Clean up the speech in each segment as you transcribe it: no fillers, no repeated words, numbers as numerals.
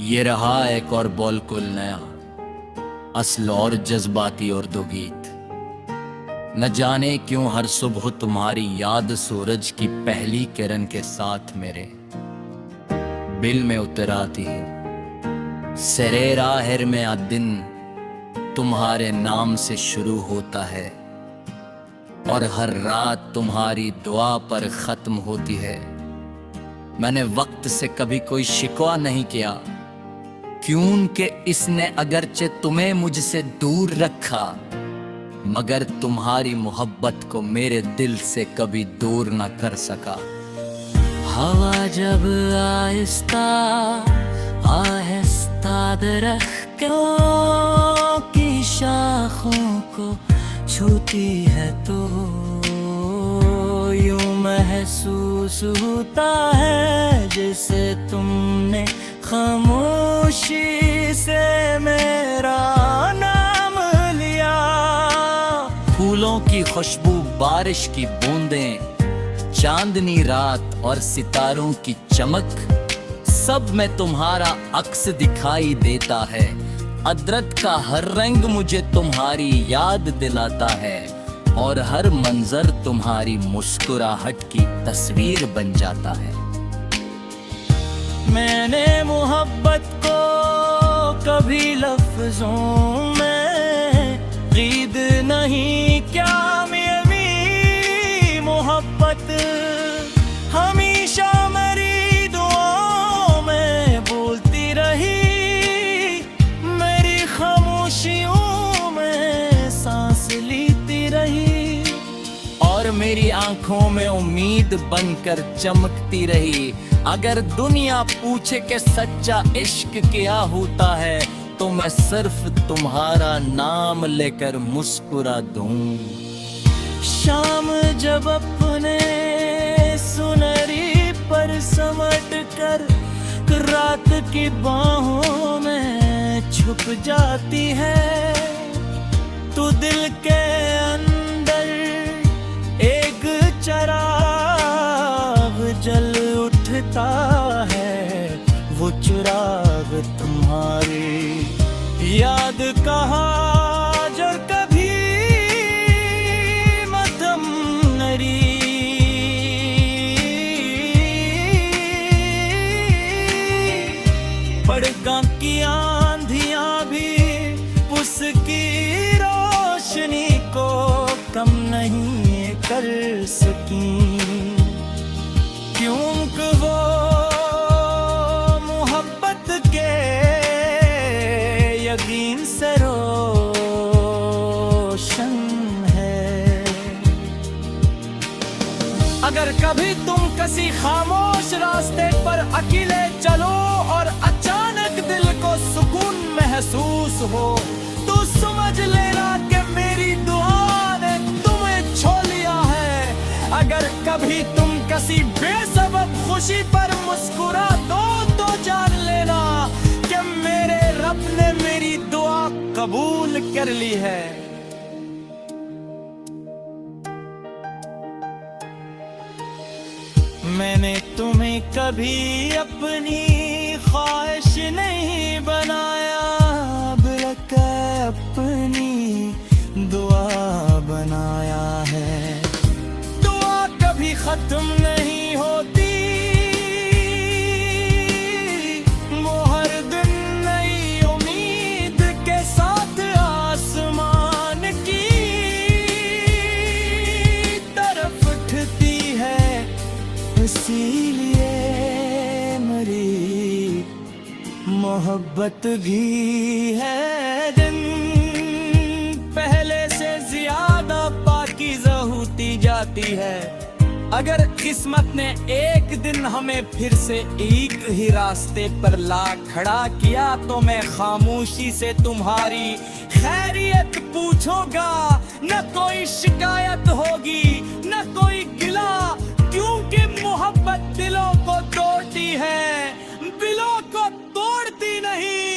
ये रहा एक और बोलकुल नया असल और जज्बाती उर्दू गीत। न जाने क्यों हर सुबह तुम्हारी याद सूरज की पहली किरण के साथ मेरे बिल में उतर आती है। सरे राहर में आ दिन तुम्हारे नाम से शुरू होता है और हर रात तुम्हारी दुआ पर खत्म होती है। मैंने वक्त से कभी कोई शिकवा नहीं किया, क्यों कि इसने अगरचे तुम्हें मुझसे दूर रखा, मगर तुम्हारी मोहब्बत को मेरे दिल से कभी दूर न कर सका। हवा जब आहिस्ता आहिस्ता दरख्तों की शाखों को छूती है तो यूं महसूस होता है जैसे तुमने खामोशी से मेरा नाम लिया। फूलों की खुशबू, बारिश की बूंदें, चांदनी रात और सितारों की चमक, सब में तुम्हारा अक्स दिखाई देता है। अदरक का हर रंग मुझे तुम्हारी याद दिलाता है और हर मंजर तुम्हारी मुस्कुराहट की तस्वीर बन जाता है। मैंने मोहब्बत को कभी लफ्जों में क़ीद नहीं क्या मेरी मोहब्बत हमेशा मेरी दुआओं में बोलती रही, मेरी खामोशियों में सांस लेती रही और मेरी आंखों में उम्मीद बनकर चमकती रही। अगर दुनिया पूछे कि सच्चा इश्क क्या होता है तो मैं सिर्फ तुम्हारा नाम लेकर मुस्कुरा दूं। शाम जब अपने सुनहरी पर समट कर रात की बाहों में छुप जाती है, तो दिल के अंदर एक चिराग जल उठता है, वो चिराग तुम्हारी याद कहाँ जो कभी मध्यम नरी। पड़गा की आंधियां भी उसकी रोशनी को कम नहीं कर सकी, क्योंकि वो मोहब्बत के यकीन से रोशन है। अगर कभी तुम किसी खामोश रास्ते पर अकेले चलो और अचानक दिल को सुकून महसूस हो तो समझ लेना कि मेरी दुआ ने तुम्हें छो लिया है। अगर कभी तुम किसी बेसबब खुशी पर मुस्कुरा दो तो जान लेना कि मेरे रब ने मेरी दुआ कबूल कर ली है। मैंने तुम्हें कभी अपनी ख्वाहिश नहीं बनाया, बल्कि अपनी दुआ बनाया है। दुआ कभी खत्म नहीं होती, वो हर दिन नई उम्मीद के साथ आसमान की तरफ उठती है। इसीलिए मेरी मोहब्बत भी है दिन पहले से ज्यादा पाकीज़ा होती जाती है। अगर किस्मत ने एक दिन हमें फिर से एक ही रास्ते पर ला खड़ा किया तो मैं खामोशी से तुम्हारी खैरियत पूछूंगा। न कोई शिकायत होगी न कोई गिला, क्योंकि मोहब्बत दिलों को तोड़ती है, दिलों को तोड़ती नहीं।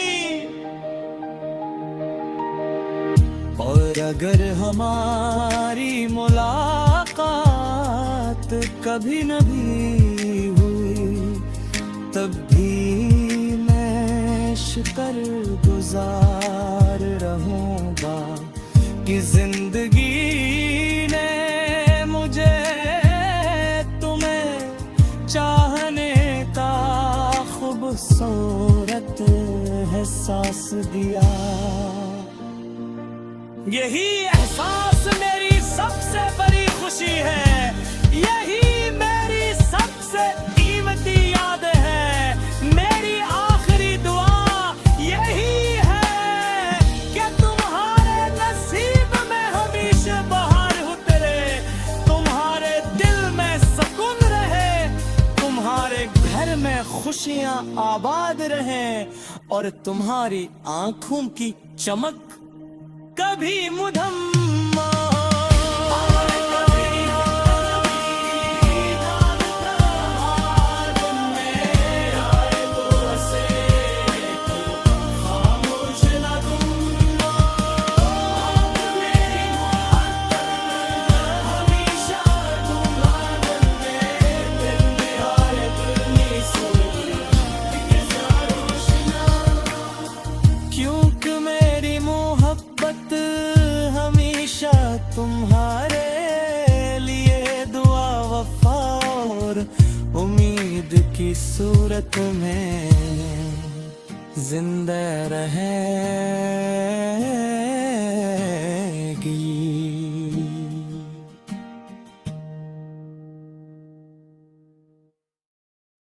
और अगर हमारी मुलाकात कभी न भी हुई तब भी मैं कर गुजार रहूंगा कि जिंदगी ने मुझे तुम्हें चाहने का खूबसूरत एहसास दिया। यही एहसास मेरी सबसे बड़ी खुशी है, यही मेरी सबसे कीमती याद है। मेरी आखिरी दुआ यही है कि तुम्हारे नसीब में हमेशा बहार उतरे, तुम्हारे दिल में सुकून रहे, तुम्हारे घर में खुशियां आबाद रहें और तुम्हारी आंखों की चमक कभी मुधम्मा तुम्हारे लिए दुआ वफा और उम्मीद की सूरत में जिंदा रहे।